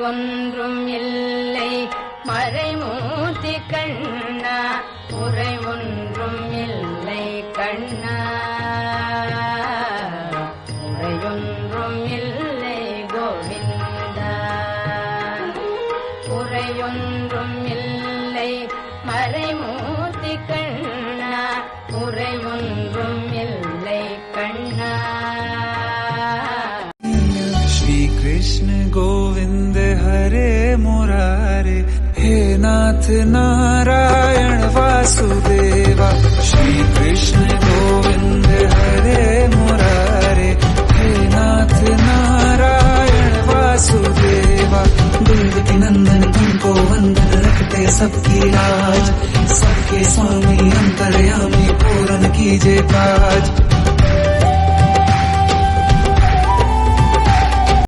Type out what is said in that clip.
ஒன்றும் இல்லை மறைமூர்த்தி கண்ணா குறை ஒன்றும் இல்லை கண்ணா குறையொன்றும் இல்லை கோவிந்தா குறையொன்றும் இல்லை மறைமூர்த்தி கண்ணா குறை ஒன்றும் இல்லை கண்ணா श्री कृष्ण गोविंद हरे मुरारे हे नाथ नारायण वासुदेवा श्री कृष्ण गोविंद हरे मुरारे हे नाथ नारायण वासुदेवा देवकी नंदन तुमको वंदन रखते सबकी लाज सबके स्वामी अंतर्यामी पूरन कीजे काज